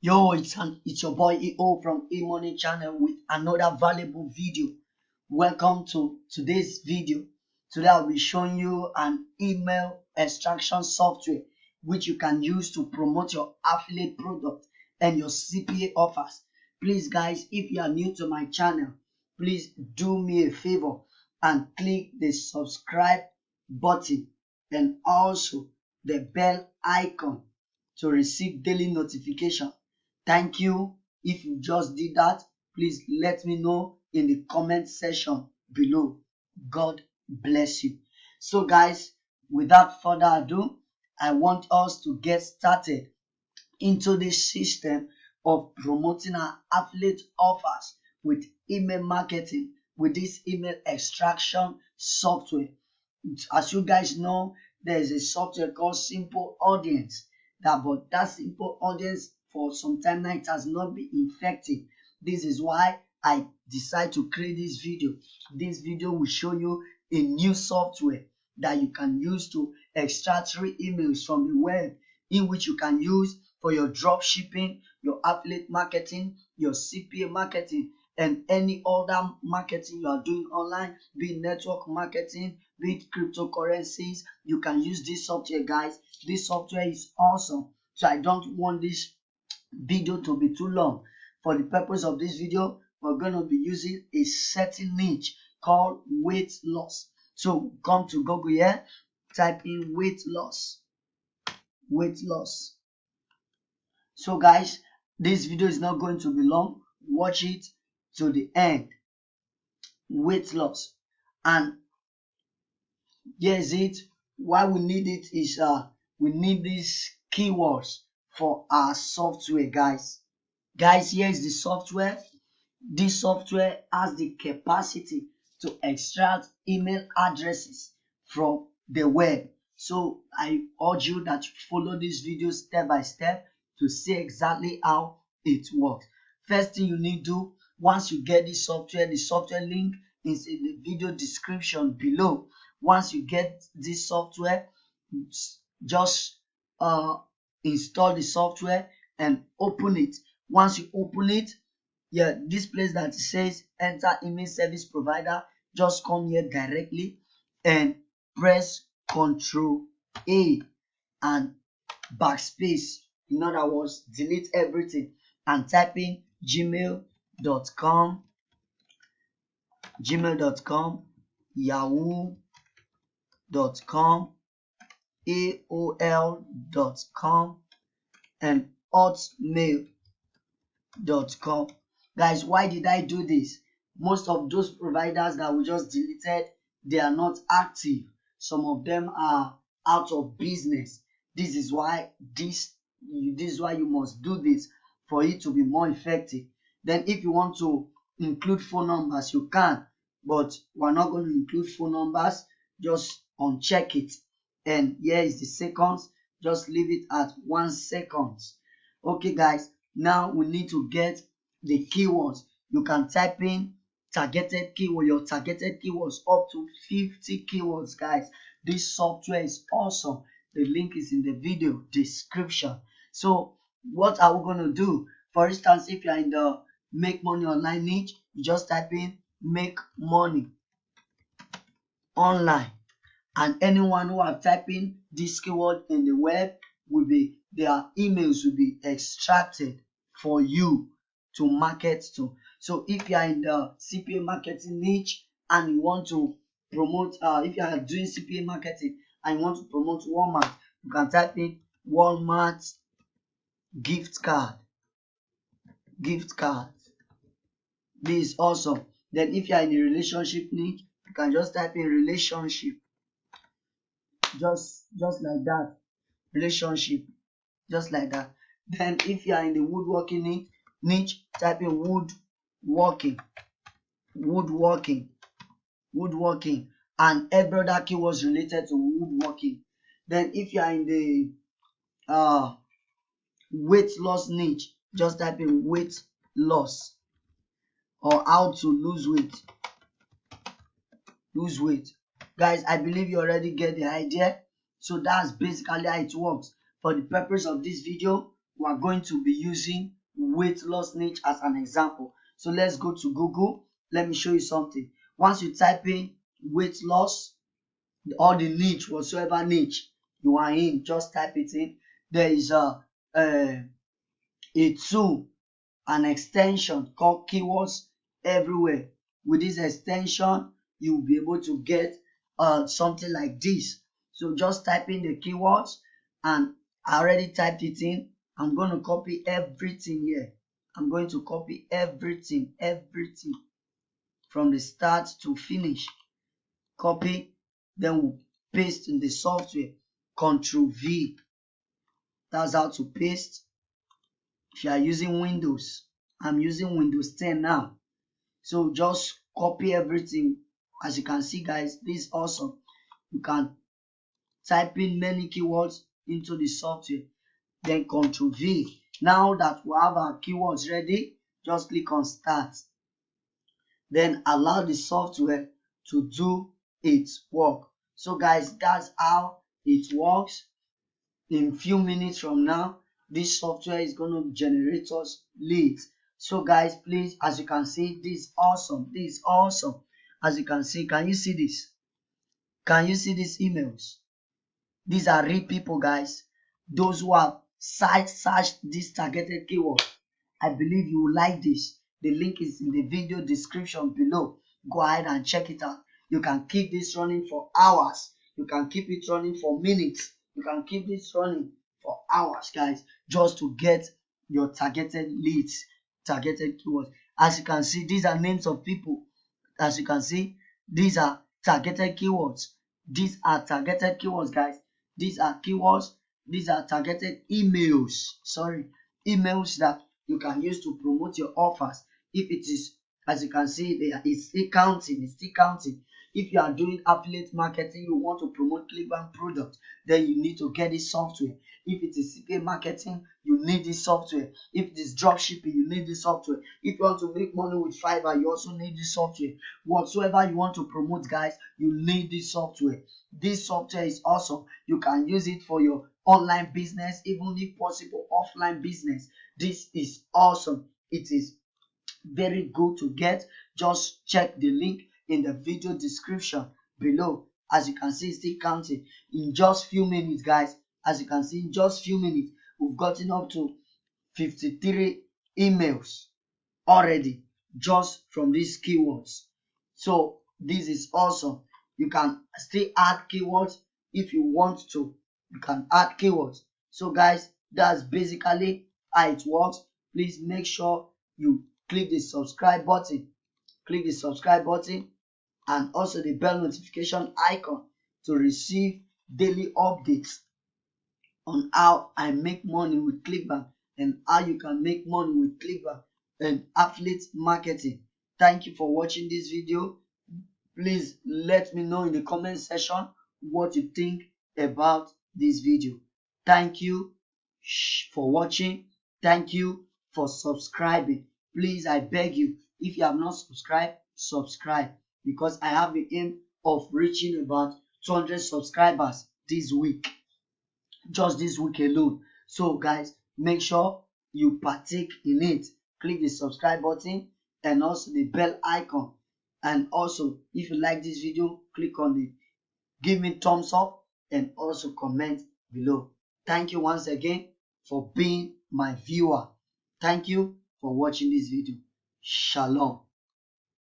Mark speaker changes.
Speaker 1: Yo, it's your boy EO from eMoney channel with another valuable video. Welcome to today's video. Today I'll be showing you an email extraction software which you can use to promote your affiliate product and your CPA offers. Please guys, if you are new to my channel, please do me a favor and click the subscribe button and also the bell icon to receive daily notification. Thank you. If you just did that, please let me know in the comment section below. God bless you. So guys, without further ado, I want us to get started into this system of promoting our affiliate offers with email marketing, with this email extraction software. As you guys know, there is a software called Simple Audience. But that Simple Audience for some time now it has not been effective. This is why I decide to create this video. This video will show you a new software that you can use to extract free emails from the web, in which you can use for your drop shipping, your affiliate marketing, your CPA marketing, and any other marketing you are doing online, be it network marketing, be it cryptocurrencies. You can use this software, guys. This software is awesome. So I don't want this video to be too long. For the purpose of this video, we're going to be using a certain niche called weight loss. So come to Google here, type in weight loss. So guys, this video is not going to be long. Watch it to the end. Weight loss. And here's it. Why we need it is we need these keywords for our software, guys. Here is the software. This software has the capacity to extract email addresses from the web. So I urge you that you follow this video step by step to see exactly how it works. First thing you need to do, once you get this software, the software link is in the video description below. Once you get this software, just install the software and open it. Once you open it, this place that says enter email service provider, just come here directly and press Ctrl A and backspace. In other words, delete everything and type in gmail.com, yahoo.com, aol.com, and hotmail.com. Guys, why did I do this? Most of those providers that we just deleted, they are not active. Some of them are out of business. This is why you must do this for it to be more effective. Then if you want to include phone numbers, you can, but we're not going to include phone numbers. Just uncheck it. And here is the seconds. Just leave it at 1 second. Okay guys, now we need to get the keywords. You can type in targeted keyword, your targeted keywords, up to 50 keywords, guys. This software is awesome. The link is in the video description. So what are we going to do? For instance, if you're in the make money online niche, you just type in make money online, and anyone who have typed in this keyword in the web their emails will be extracted for you to market to. So if you are in the CPA marketing niche and you want to promote, if you are doing CPA marketing and you want to promote Walmart, you can type in Walmart gift card. This is awesome. Then if you are in a relationship niche, you can just type in relationship. Just like that. Relationship. Just like that. Then if you are in the woodworking niche, type in woodworking, and every other keyword related to woodworking. Then if you are in the weight loss niche, just type in weight loss or how to lose weight. Guys, I believe you already get the idea. So that's basically how it works. For the purpose of this video, we are going to be using weight loss niche as an example. So let's go to Google. Let me show you something. Once you type in weight loss or the niche, whatsoever niche you are in, just type it in. There is a tool, an extension called keywords everywhere. With this extension, you'll be able to get something like this. So just type in the keywords, and I already typed it in. I'm going to copy everything here. I'm going to copy everything from the start to finish. Copy, then we'll paste in the software. Ctrl V. That's how to paste. If you are using Windows, I'm using Windows 10 now. So just copy everything. As you can see, guys, this is awesome. You can type in many keywords into the software, then Ctrl V. Now that we have our keywords ready, just click on Start. Then allow the software to do its work. So guys, that's how it works. In few minutes from now, this software is going to generate us leads. So guys, please, as you can see, this is awesome. This is awesome. As you can see, can you see this? Can you see these emails? These are real people, guys. Those who have searched this targeted keyword. I believe you will like this. The link is in the video description below. Go ahead and check it out. You can keep this running for hours. You can keep it running for minutes. You can keep this running for hours, guys, just to get your targeted leads, targeted keywords. As you can see, these are names of people. As you can see, these are targeted keywords. These are targeted keywords, guys. These are keywords. These are targeted emails. Sorry, emails that you can use to promote your offers. If it is, as you can see, it's still counting. It's still counting. If you are doing affiliate marketing, you want to promote Clickbank product, then you need to get this software. If it is CPA marketing, you need this software. If it is drop shipping, you need this software. If you want to make money with Fiverr, you also need this software. Whatsoever you want to promote, guys, you need this software. This software is awesome. You can use it for your online business, even if possible offline business. This is awesome. It is very good to get. Just check the link in the video description below. As you can see, it's still counting. In just few minutes, guys, as you can see, in just few minutes, we've gotten up to 53 emails already just from these keywords. So this is awesome. You can still add keywords if you want to. You can add keywords. So guys, that's basically how it works. Please make sure you click the subscribe button. Click the subscribe button and also the bell notification icon to receive daily updates on how I make money with Clickbank and how you can make money with Clickbank and affiliate marketing. Thank you for watching this video. Please let me know in the comment section what you think about this video. Thank you for watching. Thank you for subscribing. Please, I beg you, if you have not subscribed, subscribe, because I have the aim of reaching about 200 subscribers this week, just this week alone. So guys, make sure you partake in it. Click the subscribe button and also the bell icon. And also, if you like this video, click on the give me thumbs up and also comment below. Thank you once again for being my viewer. Thank you for watching this video. Shalom.